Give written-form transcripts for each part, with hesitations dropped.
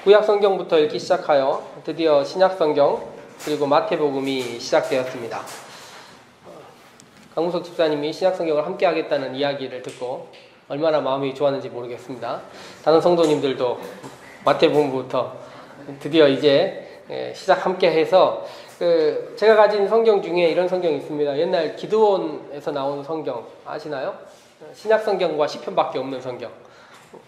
구약 성경부터 읽기 시작하여 드디어 신약 성경 그리고 마태복음이 시작되었습니다. 강무석 집사님이 신약 성경을 함께 하겠다는 이야기를 듣고 얼마나 마음이 좋았는지 모르겠습니다. 다른 성도님들도 마태복음부터 드디어 이제 시작 함께 해서 제가 가진 성경 중에 이런 성경이 있습니다. 옛날 기드온에서 나온 성경 아시나요? 신약 성경과 시편밖에 없는 성경.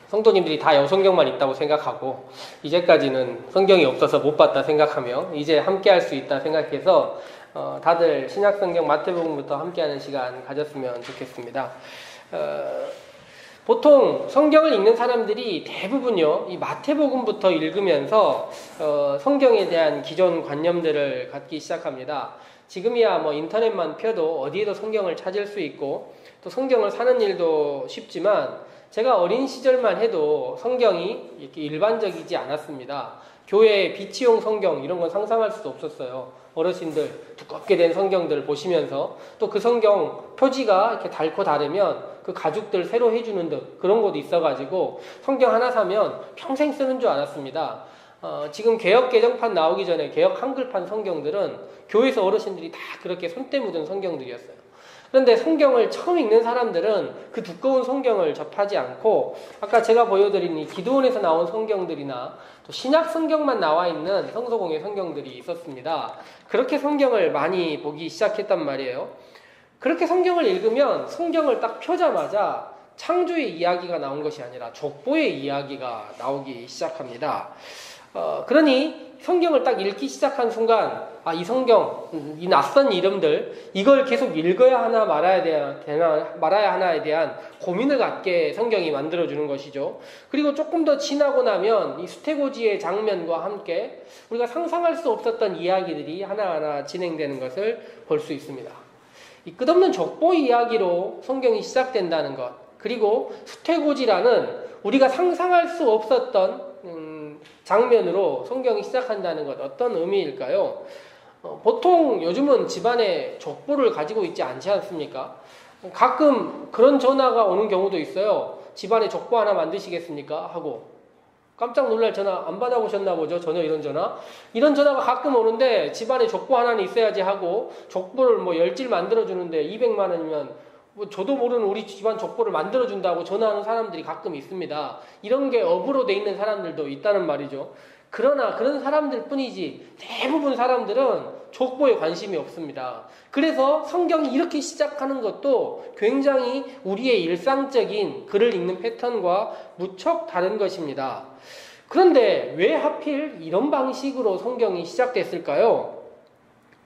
성도님들이 다 여성경만 있다고 생각하고 이제까지는 성경이 없어서 못 봤다 생각하며 이제 함께 할 수 있다 생각해서 다들 신약 성경 마태복음부터 함께하는 시간 가졌으면 좋겠습니다. 보통 성경을 읽는 사람들이 대부분요 이 마태복음부터 읽으면서 성경에 대한 기존 관념들을 갖기 시작합니다. 지금이야 뭐 인터넷만 펴도 어디에도 성경을 찾을 수 있고 또 성경을 사는 일도 쉽지만 제가 어린 시절만 해도 성경이 이렇게 일반적이지 않았습니다. 교회의 비치용 성경 이런 건 상상할 수도 없었어요. 어르신들 두껍게 된 성경들을 보시면서 또 그 성경 표지가 이렇게 닳고 다르면 그 가죽들 새로 해주는 듯 그런 것도 있어가지고 성경 하나 사면 평생 쓰는 줄 알았습니다. 지금 개역 개정판 나오기 전에 개역 한글판 성경들은 교회에서 어르신들이 다 그렇게 손때 묻은 성경들이었어요. 그런데 성경을 처음 읽는 사람들은 그 두꺼운 성경을 접하지 않고 아까 제가 보여드린 이 기드온에서 나온 성경들이나 또 신약 성경만 나와 있는 성서공예 성경들이 있었습니다. 그렇게 성경을 많이 보기 시작했단 말이에요. 그렇게 성경을 읽으면 성경을 딱 펴자마자 창조의 이야기가 나온 것이 아니라 족보의 이야기가 나오기 시작합니다. 그러니 성경을 딱 읽기 시작한 순간 이 성경, 이 낯선 이름들 이걸 계속 읽어야 하나 말아야 하나에 대한 고민을 갖게 성경이 만들어주는 것이죠. 그리고 조금 더 지나고 나면 이 수태고지의 장면과 함께 우리가 상상할 수 없었던 이야기들이 하나하나 진행되는 것을 볼 수 있습니다. 이 끝없는 족보 이야기로 성경이 시작된다는 것, 그리고 수태고지라는 우리가 상상할 수 없었던 장면으로 성경이 시작한다는 것, 어떤 의미일까요? 보통 요즘은 집안에 족보를 가지고 있지 않지 않습니까? 가끔 그런 전화가 오는 경우도 있어요. 집안에 족보 하나 만드시겠습니까? 하고 깜짝 놀랄 전화 안 받아보셨나 보죠? 전혀 이런 전화. 이런 전화가 가끔 오는데 집안에 족보 하나는 있어야지 하고 족보를 뭐 10질 만들어주는데 200만 원이면 뭐 저도 모르는 우리 집안 족보를 만들어준다고 전화하는 사람들이 가끔 있습니다. 이런 게 업으로 돼 있는 사람들도 있다는 말이죠. 그러나 그런 사람들 뿐이지 대부분 사람들은 족보에 관심이 없습니다. 그래서 성경이 이렇게 시작하는 것도 굉장히 우리의 일상적인 글을 읽는 패턴과 무척 다른 것입니다. 그런데 왜 하필 이런 방식으로 성경이 시작됐을까요?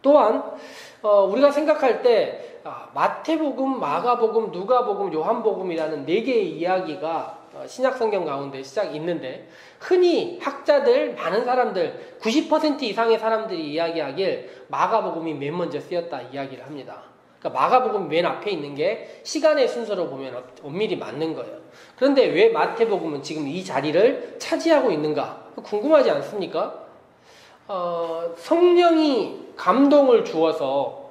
또한 우리가 생각할 때 마태복음, 마가복음, 누가복음, 요한복음이라는 4개의 이야기가 신약성경 가운데 있는데 흔히 학자들, 많은 사람들, 90% 이상의 사람들이 이야기하길 마가복음이 맨 먼저 쓰였다 이야기를 합니다. 그러니까 마가복음 맨 앞에 있는 게 시간의 순서로 보면 엄밀히 맞는 거예요. 그런데 왜 마태복음은 지금 이 자리를 차지하고 있는가? 궁금하지 않습니까? 성령이 감동을 주어서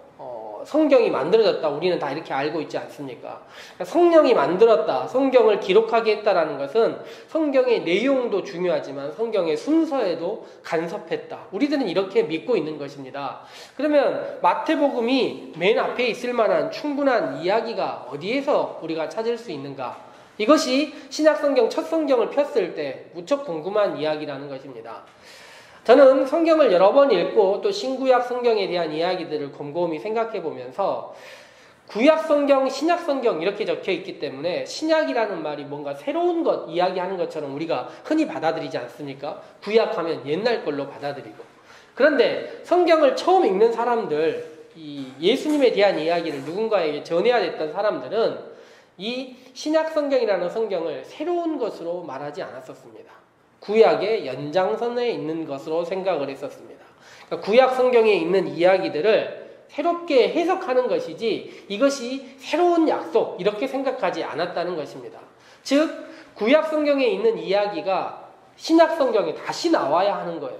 성경이 만들어졌다. 우리는 다 이렇게 알고 있지 않습니까? 성령이 만들었다. 성경을 기록하게 했다라는 것은 성경의 내용도 중요하지만 성경의 순서에도 간섭했다. 우리들은 이렇게 믿고 있는 것입니다. 그러면 마태복음이 맨 앞에 있을 만한 충분한 이야기가 어디에서 우리가 찾을 수 있는가? 이것이 신약성경 첫 성경을 폈을 때 무척 궁금한 이야기라는 것입니다. 저는 성경을 여러 번 읽고 또 신구약 성경에 대한 이야기들을 곰곰이 생각해 보면서 구약 성경, 신약 성경 이렇게 적혀 있기 때문에 신약이라는 말이 뭔가 새로운 것 이야기하는 것처럼 우리가 흔히 받아들이지 않습니까? 구약하면 옛날 걸로 받아들이고. 그런데 성경을 처음 읽는 사람들, 이 예수님에 대한 이야기를 누군가에게 전해야 됐던 사람들은 이 신약 성경이라는 성경을 새로운 것으로 말하지 않았었습니다. 구약의 연장선에 있는 것으로 생각을 했었습니다. 그러니까 구약 성경에 있는 이야기들을 새롭게 해석하는 것이지 이것이 새로운 약속 이렇게 생각하지 않았다는 것입니다. 즉 구약 성경에 있는 이야기가 신약 성경에 다시 나와야 하는 거예요.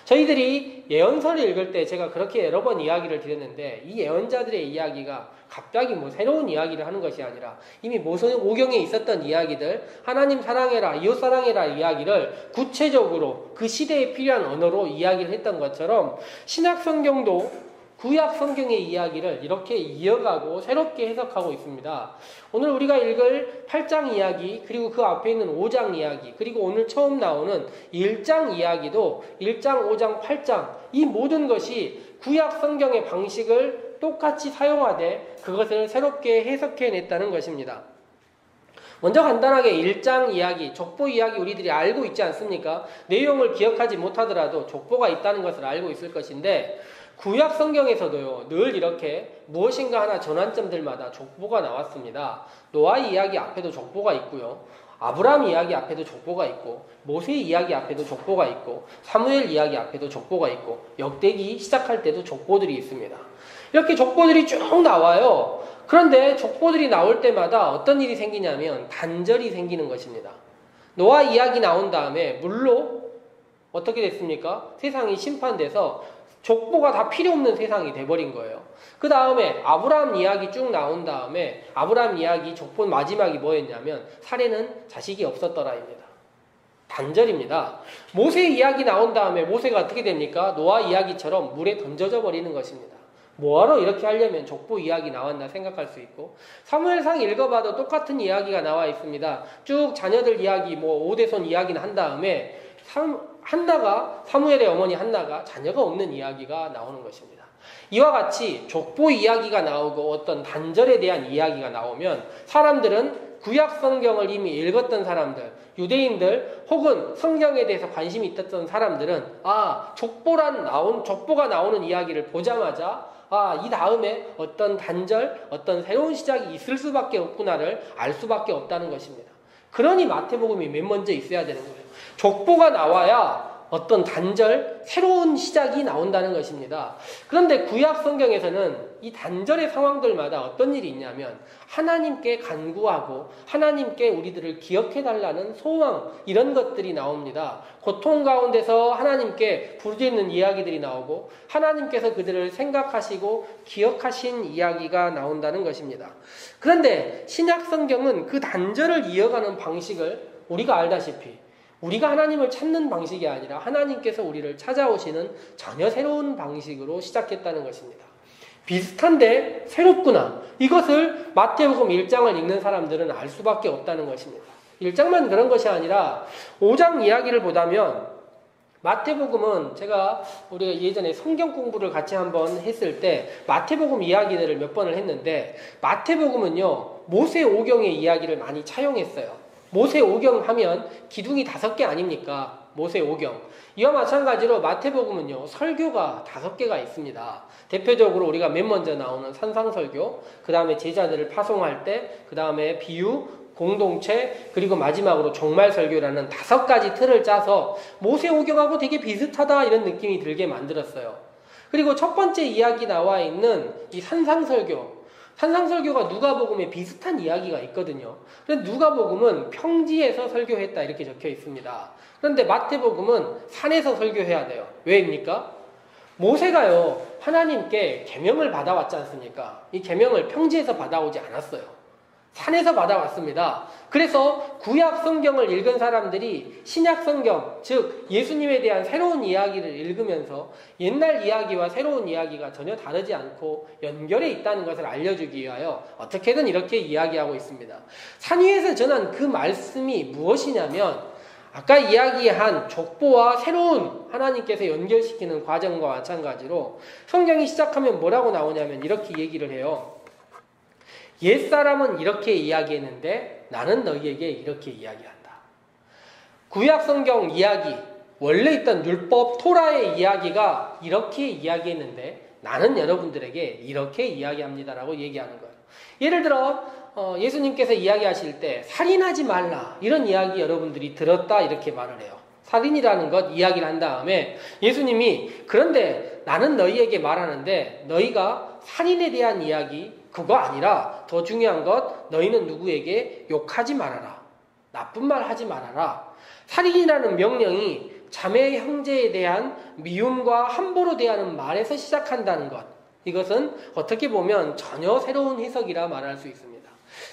저희들이 예언서를 읽을 때 제가 그렇게 여러 번 이야기를 드렸는데 이 예언자들의 이야기가 갑자기 뭐 새로운 이야기를 하는 것이 아니라 이미 모세오경에 있었던 이야기들, 하나님 사랑해라, 이웃 사랑해라 이야기를 구체적으로 그 시대에 필요한 언어로 이야기를 했던 것처럼 신약 성경도 구약 성경의 이야기를 이렇게 이어가고 새롭게 해석하고 있습니다. 오늘 우리가 읽을 8장 이야기, 그리고 그 앞에 있는 5장 이야기, 그리고 오늘 처음 나오는 1장 이야기도 1장, 5장, 8장 이 모든 것이 구약 성경의 방식을 똑같이 사용하되 그것을 새롭게 해석해냈다는 것입니다. 먼저 간단하게 1장 이야기, 족보 이야기 우리들이 알고 있지 않습니까? 내용을 기억하지 못하더라도 족보가 있다는 것을 알고 있을 것인데 구약 성경에서도요, 늘 이렇게 무엇인가 하나 전환점들마다 족보가 나왔습니다. 노아 이야기 앞에도 족보가 있고요. 아브라함 이야기 앞에도 족보가 있고, 모세 이야기 앞에도 족보가 있고, 사무엘 이야기 앞에도 족보가 있고, 역대기 시작할 때도 족보들이 있습니다. 이렇게 족보들이 쭉 나와요. 그런데 족보들이 나올 때마다 어떤 일이 생기냐면 단절이 생기는 것입니다. 노아 이야기 나온 다음에 물로 어떻게 됐습니까? 세상이 심판돼서 족보가 다 필요 없는 세상이 돼버린 거예요. 그 다음에 아브라함 이야기 쭉 나온 다음에 아브라함 이야기 족보 마지막이 뭐였냐면 사례는 자식이 없었더라입니다. 단절입니다. 모세 이야기 나온 다음에 모세가 어떻게 됩니까? 노아 이야기처럼 물에 던져져 버리는 것입니다. 뭐하러 이렇게 하려면 족보 이야기 나왔나 생각할 수 있고, 사무엘상 읽어봐도 똑같은 이야기가 나와 있습니다. 쭉 자녀들 이야기, 오대손 이야기는 한 다음에 한나가, 사무엘의 어머니 한나가 자녀가 없는 이야기가 나오는 것입니다. 이와 같이 족보 이야기가 나오고 어떤 단절에 대한 이야기가 나오면 사람들은 구약 성경을 이미 읽었던 사람들, 유대인들 혹은 성경에 대해서 관심이 있었던 사람들은 족보가 나오는 이야기를 보자마자 이 다음에 어떤 단절, 어떤 새로운 시작이 있을 수밖에 없구나를 알 수밖에 없다는 것입니다. 그러니 마태복음이 맨 먼저 있어야 되는 거예요. 족보가 나와야 어떤 단절, 새로운 시작이 나온다는 것입니다. 그런데 구약 성경에서는 이 단절의 상황들마다 어떤 일이 있냐면 하나님께 간구하고 하나님께 우리들을 기억해달라는 소망, 이런 것들이 나옵니다. 고통 가운데서 하나님께 부르짖는 이야기들이 나오고 하나님께서 그들을 생각하시고 기억하신 이야기가 나온다는 것입니다. 그런데 신약 성경은 그 단절을 이어가는 방식을 우리가 알다시피 우리가 하나님을 찾는 방식이 아니라 하나님께서 우리를 찾아오시는 전혀 새로운 방식으로 시작했다는 것입니다. 비슷한데 새롭구나. 이것을 마태복음 1장을 읽는 사람들은 알 수밖에 없다는 것입니다. 1장만 그런 것이 아니라 5장 이야기를 보다면 마태복음은 우리가 예전에 성경 공부를 같이 한번 했을 때 마태복음 이야기들을 몇 번을 했는데 마태복음은요, 모세오경의 이야기를 많이 차용했어요. 모세오경 하면 기둥이 5개 아닙니까? 모세오경. 이와 마찬가지로 마태복음은요, 설교가 5개가 있습니다. 대표적으로 우리가 맨 먼저 나오는 산상설교, 그 다음에 제자들을 파송할 때, 그 다음에 비유, 공동체, 그리고 마지막으로 종말설교라는 5가지 틀을 짜서 모세오경하고 되게 비슷하다 이런 느낌이 들게 만들었어요. 그리고 첫 번째 이야기 나와 있는 이 산상설교가 누가복음에 비슷한 이야기가 있거든요. 그런데 누가복음은 평지에서 설교했다 이렇게 적혀 있습니다. 그런데 마태복음은 산에서 설교해야 돼요. 왜입니까? 모세가요, 하나님께 계명을 받아왔지 않습니까? 이 계명을 평지에서 받아오지 않았어요. 산에서 받아왔습니다. 그래서 구약 성경을 읽은 사람들이 신약 성경, 즉 예수님에 대한 새로운 이야기를 읽으면서 옛날 이야기와 새로운 이야기가 전혀 다르지 않고 연결해 있다는 것을 알려주기 위하여 어떻게든 이렇게 이야기하고 있습니다. 산 위에서 전한 그 말씀이 무엇이냐면 아까 이야기한 족보와 새로운 하나님께서 연결시키는 과정과 마찬가지로 성경이 시작하면 뭐라고 나오냐면 이렇게 얘기를 해요. 옛사람은 이렇게 이야기했는데 나는 너희에게 이렇게 이야기한다. 구약 성경 이야기, 원래 있던 율법 토라의 이야기가 이렇게 이야기했는데 나는 여러분들에게 이렇게 이야기합니다라고 얘기하는 거예요. 예를 들어 예수님께서 이야기하실 때 살인하지 말라 이런 이야기 여러분들이 들었다 이렇게 말을 해요. 살인이라는 것 이야기를 한 다음에 예수님이 그런데 나는 너희에게 말하는데 너희가 살인에 대한 이야기 그거 아니라 더 중요한 것 너희는 누구에게 욕하지 말아라. 나쁜 말 하지 말아라. 살인이라는 명령이 자매 형제에 대한 미움과 함부로 대하는 말에서 시작한다는 것. 이것은 어떻게 보면 전혀 새로운 해석이라 말할 수 있습니다.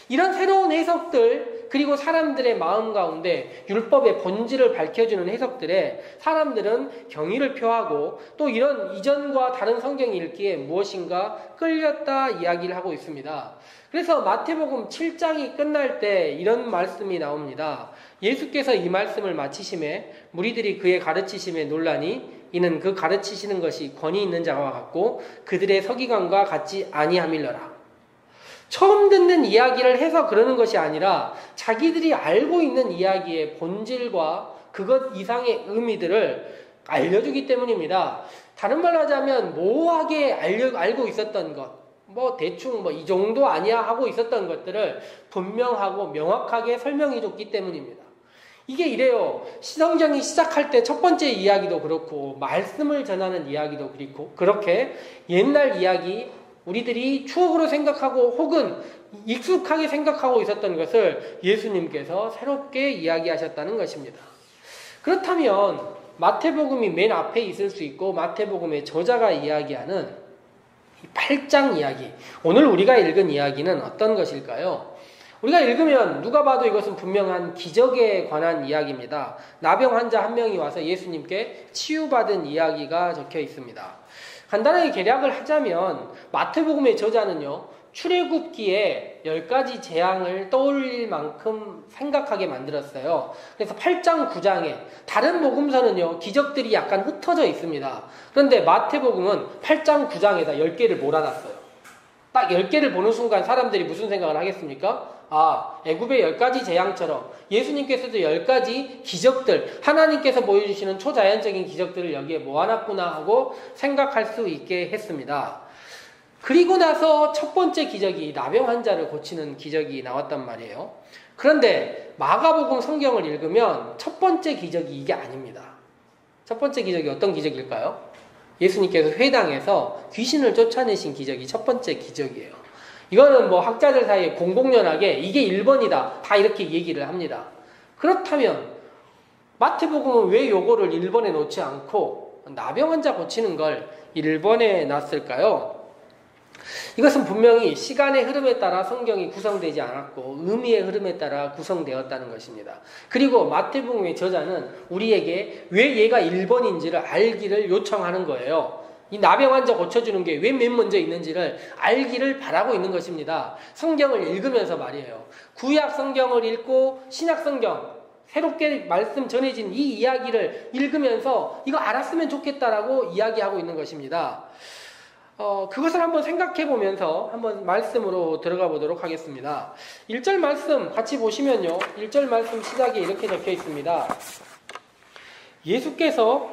이런 새로운 해석들, 그리고 사람들의 마음 가운데 율법의 본질을 밝혀주는 해석들에 사람들은 경의를 표하고 또 이런 이전과 다른 성경 읽기에 무엇인가 끌렸다 이야기를 하고 있습니다. 그래서 마태복음 7장이 끝날 때 이런 말씀이 나옵니다. 예수께서 이 말씀을 마치심에 무리들이 그의 가르치심에 놀라니 이는 그 가르치시는 것이 권위 있는 자와 같고 그들의 서기관과 같지 아니함일러라. 처음 듣는 이야기를 해서 그러는 것이 아니라 자기들이 알고 있는 이야기의 본질과 그것 이상의 의미들을 알려주기 때문입니다. 다른 말로 하자면 모호하게 알고 있었던 것, 대충 이 정도 아니야 하고 있었던 것들을 분명하고 명확하게 설명해 줬기 때문입니다. 이게 이래요. 성경이 시작할 때 첫 번째 이야기도 그렇고 말씀을 전하는 이야기도 그렇고 그렇게 옛날 이야기, 우리들이 추억으로 생각하고 혹은 익숙하게 생각하고 있었던 것을 예수님께서 새롭게 이야기하셨다는 것입니다. 그렇다면 마태복음이 맨 앞에 있을 수 있고 마태복음의 저자가 이야기하는 8장 이야기, 오늘 우리가 읽은 이야기는 어떤 것일까요? 우리가 읽으면 누가 봐도 이것은 분명한 기적에 관한 이야기입니다. 나병 환자 한 명이 와서 예수님께 치유받은 이야기가 적혀 있습니다. 간단하게 개략을 하자면 마태복음의 저자는요, 출애굽기에 10가지 재앙을 떠올릴 만큼 생각하게 만들었어요. 그래서 8장 9장에 다른 복음서는요, 기적들이 약간 흩어져 있습니다. 그런데 마태복음은 8장 9장에다 10개를 몰아놨어요. 딱 10개를 보는 순간 사람들이 무슨 생각을 하겠습니까? 애굽의 10가지 재앙처럼 예수님께서도 10가지 기적들, 하나님께서 보여주시는 초자연적인 기적들을 여기에 모아놨구나 하고 생각할 수 있게 했습니다. 그리고 나서 첫 번째 기적이 나병 환자를 고치는 기적이 나왔단 말이에요. 그런데 마가복음 성경을 읽으면 첫 번째 기적이 이게 아닙니다. 첫 번째 기적이 어떤 기적일까요? 예수님께서 회당에서 귀신을 쫓아내신 기적이 첫 번째 기적이에요. 이거는 학자들 사이에 공공연하게 이게 1번이다 다 이렇게 얘기를 합니다. 그렇다면 마태복음은 왜 요거를 1번에 놓지 않고 나병 환자 고치는 걸 1번에 놨을까요? 이것은 분명히 시간의 흐름에 따라 성경이 구성되지 않았고 의미의 흐름에 따라 구성되었다는 것입니다. 그리고 마태복음의 저자는 우리에게 왜 얘가 1번인지를 알기를 요청하는 거예요. 이 나병 환자 고쳐주는 게 왜 맨 먼저 있는지를 알기를 바라고 있는 것입니다. 성경을 읽으면서 말이에요. 구약 성경을 읽고 신약 성경, 새롭게 말씀 전해진 이 이야기를 읽으면서 이거 알았으면 좋겠다라고 이야기하고 있는 것입니다. 그것을 한번 생각해 보면서 한번 말씀으로 들어가 보도록 하겠습니다. 1절 말씀 같이 보시면요. 1절 말씀 시작에 이렇게 적혀 있습니다. 예수께서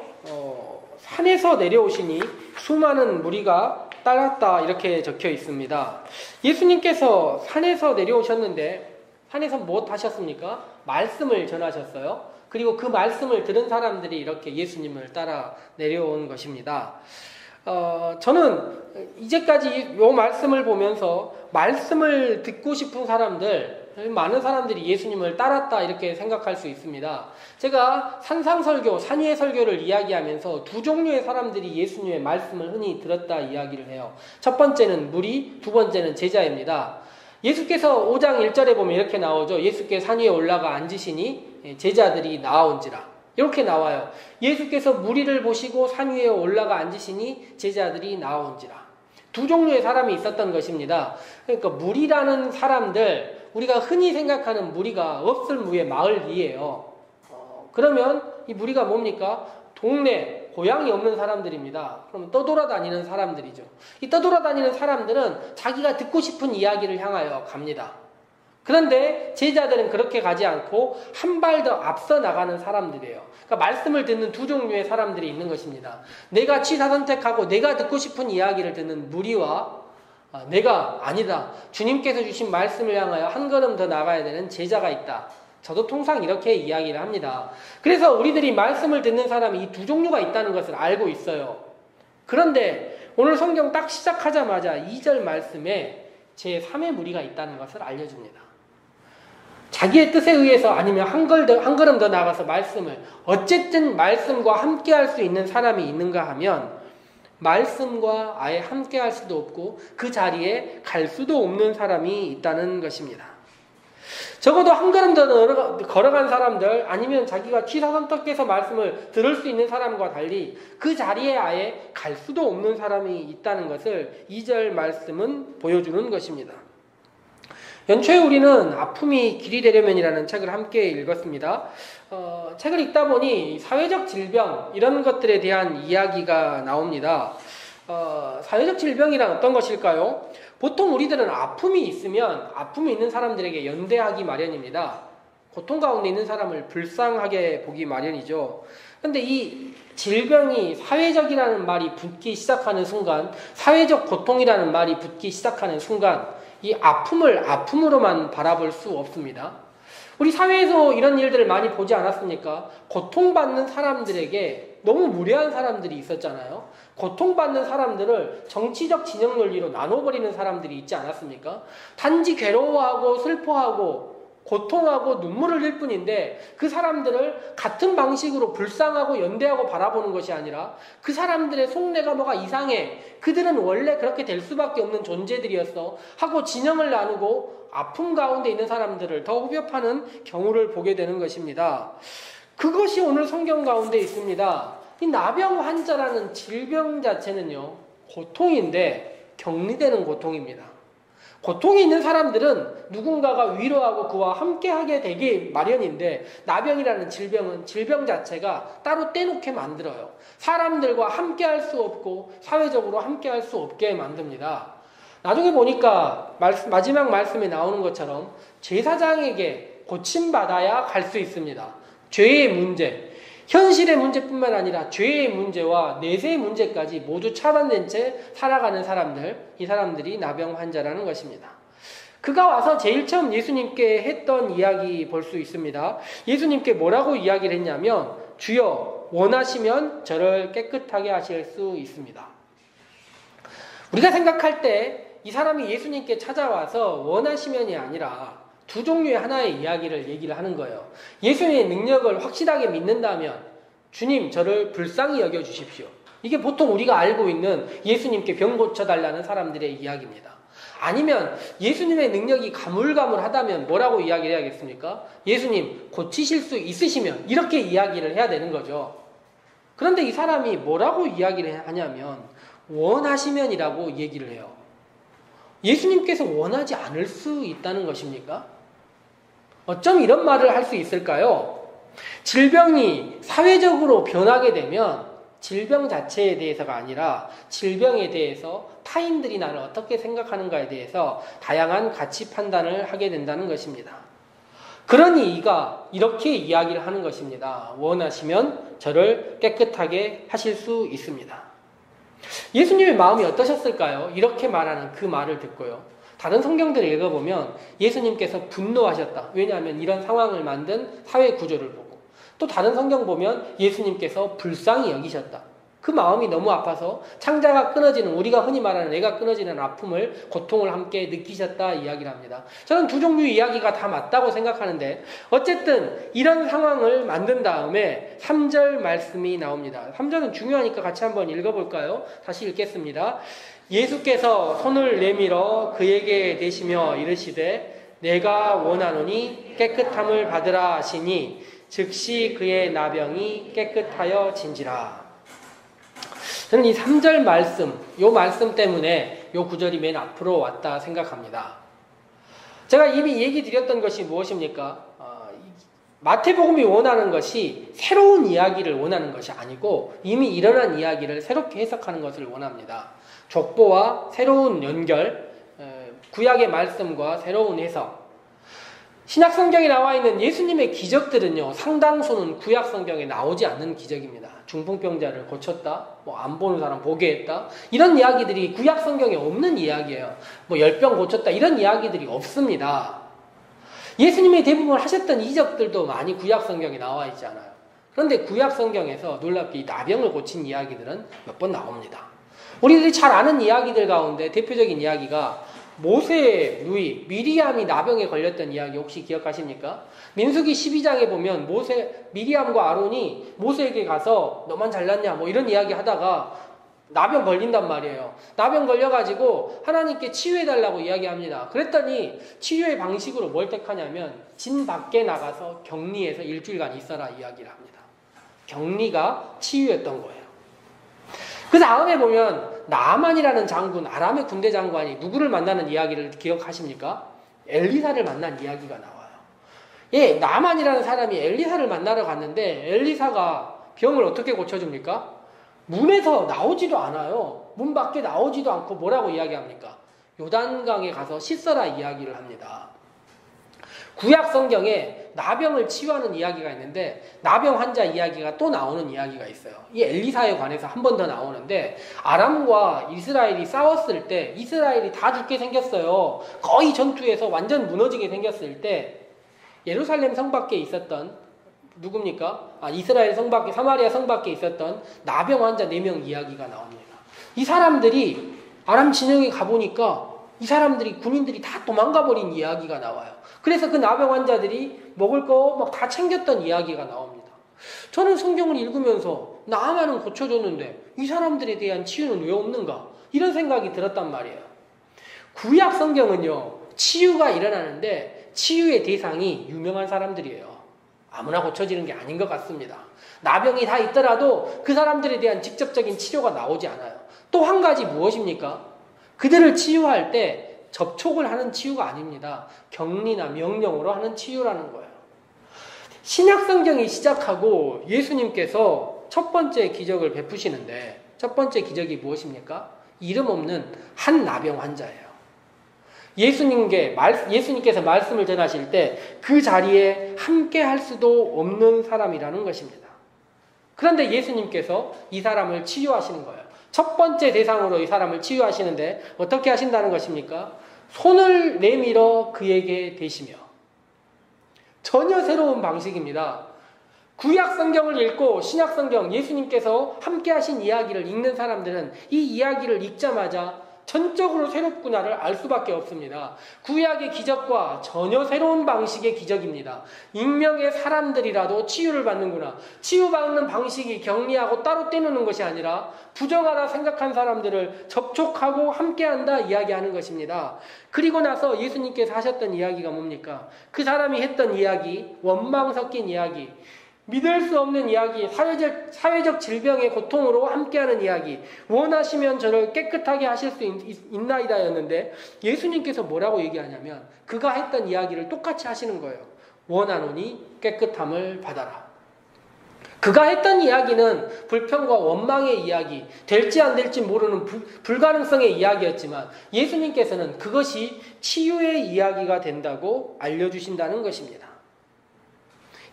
산에서 내려오시니 수많은 무리가 따랐다 이렇게 적혀 있습니다. 예수님께서 산에서 내려오셨는데 산에서 무엇 하셨습니까? 말씀을 전하셨어요. 그리고 그 말씀을 들은 사람들이 이렇게 예수님을 따라 내려온 것입니다. 저는 이제까지 이 말씀을 보면서 말씀을 듣고 싶은 사람들, 많은 사람들이 예수님을 따랐다 이렇게 생각할 수 있습니다. 제가 산상설교, 산위의 설교를 이야기하면서 두 종류의 사람들이 예수님의 말씀을 흔히 들었다 이야기를 해요. 첫 번째는 무리, 두 번째는 제자입니다. 예수께서 5장 1절에 보면 이렇게 나오죠. 예수께서 산 위에 올라가 앉으시니 제자들이 나아온지라. 이렇게 나와요. 예수께서 무리를 보시고 산 위에 올라가 앉으시니 제자들이 나아온지라. 두 종류의 사람이 있었던 것입니다. 그러니까 무리라는 사람들, 우리가 흔히 생각하는 무리가 없을 무의 마을이에요. 그러면 이 무리가 뭡니까? 동네, 고향이 없는 사람들입니다. 그러면 떠돌아다니는 사람들이죠. 이 떠돌아다니는 사람들은 자기가 듣고 싶은 이야기를 향하여 갑니다. 그런데 제자들은 그렇게 가지 않고 한 발 더 앞서 나가는 사람들이에요. 그러니까 말씀을 듣는 두 종류의 사람들이 있는 것입니다. 내가 취사 선택하고 내가 듣고 싶은 이야기를 듣는 무리와 내가 아니다. 주님께서 주신 말씀을 향하여 한 걸음 더 나가야 되는 제자가 있다. 저도 통상 이렇게 이야기를 합니다. 그래서 우리들이 말씀을 듣는 사람이 이 두 종류가 있다는 것을 알고 있어요. 그런데 오늘 성경 딱 시작하자마자 2절 말씀에 제3의 무리가 있다는 것을 알려줍니다. 자기의 뜻에 의해서 아니면 한 걸음 더 나가서 말씀을 어쨌든 말씀과 함께 할 수 있는 사람이 있는가 하면 말씀과 아예 함께 할 수도 없고 그 자리에 갈 수도 없는 사람이 있다는 것입니다. 적어도 한 걸음 더 걸어간 사람들 아니면 자기가 취사선택해서 말씀을 들을 수 있는 사람과 달리 그 자리에 아예 갈 수도 없는 사람이 있다는 것을 2절 말씀은 보여주는 것입니다. 연초에 우리는 아픔이 길이 되려면이라는 책을 함께 읽었습니다. 책을 읽다 보니 사회적 질병 이런 것들에 대한 이야기가 나옵니다. 사회적 질병이란 어떤 것일까요? 보통 우리들은 아픔이 있으면 아픔이 있는 사람들에게 연대하기 마련입니다. 고통 가운데 있는 사람을 불쌍하게 보기 마련이죠. 그런데 이 질병이 사회적이라는 말이 붙기 시작하는 순간, 사회적 고통이라는 말이 붙기 시작하는 순간 이 아픔을 아픔으로만 바라볼 수 없습니다. 우리 사회에서 이런 일들을 많이 보지 않았습니까? 고통받는 사람들에게 너무 무례한 사람들이 있었잖아요. 고통받는 사람들을 정치적 진영 논리로 나눠버리는 사람들이 있지 않았습니까? 단지 괴로워하고 슬퍼하고 고통하고 눈물을 흘릴 뿐인데 그 사람들을 같은 방식으로 불쌍하고 연대하고 바라보는 것이 아니라 그 사람들의 속내가 뭐가 이상해. 그들은 원래 그렇게 될 수밖에 없는 존재들이었어. 하고 진영을 나누고 아픔 가운데 있는 사람들을 더 후벼파는 경우를 보게 되는 것입니다. 그것이 오늘 성경 가운데 있습니다. 이 나병 환자라는 질병 자체는요, 고통인데 격리되는 고통입니다. 고통이 있는 사람들은 누군가가 위로하고 그와 함께하게 되기 마련인데 나병이라는 질병은 질병 자체가 따로 떼놓게 만들어요. 사람들과 함께할 수 없고 사회적으로 함께할 수 없게 만듭니다. 나중에 보니까 마지막 말씀에 나오는 것처럼 제사장에게 고침받아야 갈 수 있습니다. 죄의 문제, 현실의 문제뿐만 아니라 죄의 문제와 내세의 문제까지 모두 차단된 채 살아가는 사람들, 이 사람들이 나병 환자라는 것입니다. 그가 와서 제일 처음 예수님께 했던 이야기 볼 수 있습니다. 예수님께 뭐라고 이야기를 했냐면 주여 원하시면 저를 깨끗하게 하실 수 있습니다. 우리가 생각할 때 이 사람이 예수님께 찾아와서 원하시면이 아니라 두 종류의 하나의 이야기를 얘기를 하는 거예요. 예수님의 능력을 확실하게 믿는다면 주님 저를 불쌍히 여겨주십시오. 이게 보통 우리가 알고 있는 예수님께 병 고쳐달라는 사람들의 이야기입니다. 아니면 예수님의 능력이 가물가물하다면 뭐라고 이야기를 해야겠습니까? 예수님 고치실 수 있으시면 이렇게 이야기를 해야 되는 거죠. 그런데 이 사람이 뭐라고 이야기를 하냐면 원하시면이라고 얘기를 해요. 예수님께서 원하지 않을 수 있다는 것입니까? 어쩜 이런 말을 할 수 있을까요? 질병이 사회적으로 변하게 되면 질병 자체에 대해서가 아니라 질병에 대해서 타인들이 나를 어떻게 생각하는가에 대해서 다양한 가치 판단을 하게 된다는 것입니다. 그러니 이가 이렇게 이야기를 하는 것입니다. 원하시면 저를 깨끗하게 하실 수 있습니다. 예수님의 마음이 어떠셨을까요? 이렇게 말하는 그 말을 듣고요. 다른 성경들을 읽어보면 예수님께서 분노하셨다. 왜냐하면 이런 상황을 만든 사회 구조를 보고. 또 다른 성경 보면 예수님께서 불쌍히 여기셨다. 그 마음이 너무 아파서 창자가 끊어지는, 우리가 흔히 말하는 애가 끊어지는 아픔을, 고통을 함께 느끼셨다 이야기를 합니다. 저는 두 종류의 이야기가 다 맞다고 생각하는데 어쨌든 이런 상황을 만든 다음에 3절 말씀이 나옵니다. 3절은 중요하니까 같이 한번 읽어볼까요? 다시 읽겠습니다. 예수께서 손을 내밀어 그에게 대시며 이르시되 내가 원하노니 깨끗함을 받으라 하시니 즉시 그의 나병이 깨끗하여 진지라. 저는 이 3절 말씀, 이 말씀 때문에 이 구절이 맨 앞으로 왔다 생각합니다. 제가 이미 얘기 드렸던 것이 무엇입니까? 마태복음이 원하는 것이 새로운 이야기를 원하는 것이 아니고 이미 일어난 이야기를 새롭게 해석하는 것을 원합니다. 족보와 새로운 연결, 구약의 말씀과 새로운 해석. 신약성경에 나와 있는 예수님의 기적들은요, 상당수는 구약성경에 나오지 않는 기적입니다. 중풍병자를 고쳤다, 안 보는 사람 보게 했다, 이런 이야기들이 구약성경에 없는 이야기예요. 열병 고쳤다, 이런 이야기들이 없습니다. 예수님이 대부분 하셨던 이적들도 많이 구약성경에 나와 있지 않아요. 그런데 구약성경에서 놀랍게 이 나병을 고친 이야기들은 몇 번 나옵니다. 우리들이 잘 아는 이야기들 가운데 대표적인 이야기가 모세의 누이 미리암이 나병에 걸렸던 이야기 혹시 기억하십니까? 민수기 12장에 보면 미리암과 아론이 모세에게 가서 너만 잘났냐 뭐 이런 이야기 하다가 나병 걸린단 말이에요. 나병 걸려가지고 하나님께 치유해달라고 이야기합니다. 그랬더니 치유의 방식으로 뭘 택하냐면 진 밖에 나가서 격리해서 일주일간 있어라 이야기를 합니다. 격리가 치유였던 거예요. 그 다음에 보면 나아만이라는 장군, 아람의 군대 장관이 누구를 만나는 이야기를 기억하십니까? 엘리사를 만난 이야기가 나와요. 예, 나아만이라는 사람이 엘리사를 만나러 갔는데 엘리사가 병을 어떻게 고쳐줍니까? 문에서 나오지도 않아요. 문 밖에 나오지도 않고 뭐라고 이야기합니까? 요단강에 가서 씻어라 이야기를 합니다. 구약 성경에 나병을 치유하는 이야기가 있는데 나병 환자 이야기가 또 나오는 이야기가 있어요. 이 엘리사에 관해서 한 번 더 나오는데 아람과 이스라엘이 싸웠을 때 이스라엘이 다 죽게 생겼어요. 거의 전투에서 완전 무너지게 생겼을 때 예루살렘 성 밖에 있었던 누굽니까? 이스라엘 성 밖에 사마리아 성 밖에 있었던 나병 환자 4명 이야기가 나옵니다. 이 사람들이 아람 진영에 가보니까 이 사람들이 군인들이 다 도망가 버린 이야기가 나와요. 그래서 그 나병 환자들이 먹을 거 막 다 챙겼던 이야기가 나옵니다. 저는 성경을 읽으면서 나아만은 고쳐줬는데 이 사람들에 대한 치유는 왜 없는가? 이런 생각이 들었단 말이에요. 구약 성경은요, 치유가 일어나는데 치유의 대상이 유명한 사람들이에요. 아무나 고쳐지는 게 아닌 것 같습니다. 나병이 다 있더라도 그 사람들에 대한 직접적인 치료가 나오지 않아요. 또 한 가지 무엇입니까? 그들을 치유할 때 접촉을 하는 치유가 아닙니다. 격리나 명령으로 하는 치유라는 거예요. 신약 성경이 시작하고 예수님께서 첫 번째 기적을 베푸시는데 첫 번째 기적이 무엇입니까? 이름 없는 한 나병 환자예요. 예수님께서 말씀을 전하실 때 그 자리에 함께 할 수도 없는 사람이라는 것입니다. 그런데 예수님께서 이 사람을 치유하시는 거예요. 첫 번째 대상으로 이 사람을 치유하시는데 어떻게 하신다는 것입니까? 손을 내밀어 그에게 대시며. 전혀 새로운 방식입니다. 구약 성경을 읽고 신약 성경 예수님께서 함께 하신 이야기를 읽는 사람들은 이 이야기를 읽자마자 전적으로 새롭구나를 알 수밖에 없습니다. 구약의 기적과 전혀 새로운 방식의 기적입니다. 익명의 사람들이라도 치유를 받는구나. 치유받는 방식이 격리하고 따로 떼놓는 것이 아니라 부정하다 생각한 사람들을 접촉하고 함께한다 이야기하는 것입니다. 그리고 나서 예수님께서 하셨던 이야기가 뭡니까? 그 사람이 했던 이야기, 원망 섞인 이야기, 믿을 수 없는 이야기, 사회적 질병의 고통으로 함께하는 이야기, 원하시면 저를 깨끗하게 하실 수 있나이다 였는데 예수님께서 뭐라고 얘기하냐면 그가 했던 이야기를 똑같이 하시는 거예요. 원하노니 깨끗함을 받아라. 그가 했던 이야기는 불평과 원망의 이야기, 될지 안 될지 모르는 불가능성의 이야기였지만 예수님께서는 그것이 치유의 이야기가 된다고 알려주신다는 것입니다.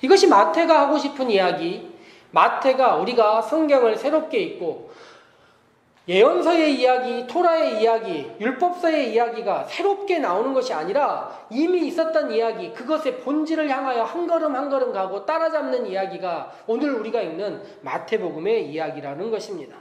이것이 마태가 하고 싶은 이야기, 마태가 우리가 성경을 새롭게 읽고 예언서의 이야기, 토라의 이야기, 율법서의 이야기가 새롭게 나오는 것이 아니라 이미 있었던 이야기, 그것의 본질을 향하여 한 걸음 한 걸음 가고 따라잡는 이야기가 오늘 우리가 읽는 마태복음의 이야기라는 것입니다.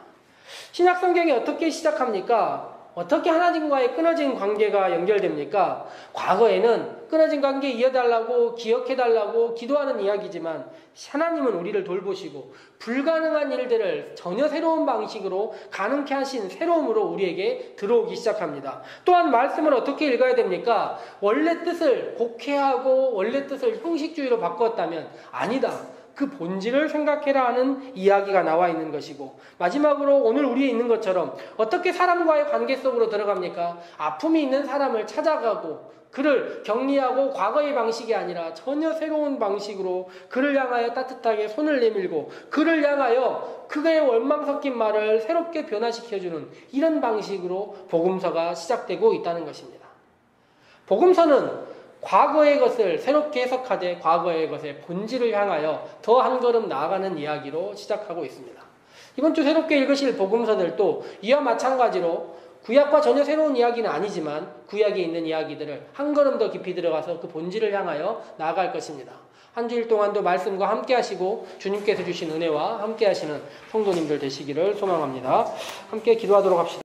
신약 성경이 어떻게 시작합니까? 어떻게 하나님과의 끊어진 관계가 연결됩니까? 과거에는 끊어진 관계 이어달라고 기억해달라고 기도하는 이야기지만 하나님은 우리를 돌보시고 불가능한 일들을 전혀 새로운 방식으로 가능케 하신 새로움으로 우리에게 들어오기 시작합니다. 또한 말씀을 어떻게 읽어야 됩니까? 원래 뜻을 곡해하고 원래 뜻을 형식주의로 바꾸었다면 아니다. 그 본질을 생각해라 하는 이야기가 나와 있는 것이고 마지막으로 오늘 우리에 있는 것처럼 어떻게 사람과의 관계 속으로 들어갑니까? 아픔이 있는 사람을 찾아가고 그를 격리하고 과거의 방식이 아니라 전혀 새로운 방식으로 그를 향하여 따뜻하게 손을 내밀고 그를 향하여 그의 원망 섞인 말을 새롭게 변화시켜주는 이런 방식으로 복음서가 시작되고 있다는 것입니다. 복음서는 과거의 것을 새롭게 해석하되 과거의 것의 본질을 향하여 더 한 걸음 나아가는 이야기로 시작하고 있습니다. 이번 주 새롭게 읽으실 복음서들도 이와 마찬가지로 구약과 전혀 새로운 이야기는 아니지만 구약에 있는 이야기들을 한 걸음 더 깊이 들어가서 그 본질을 향하여 나아갈 것입니다. 한 주일 동안도 말씀과 함께 하시고 주님께서 주신 은혜와 함께 하시는 성도님들 되시기를 소망합니다. 함께 기도하도록 합시다.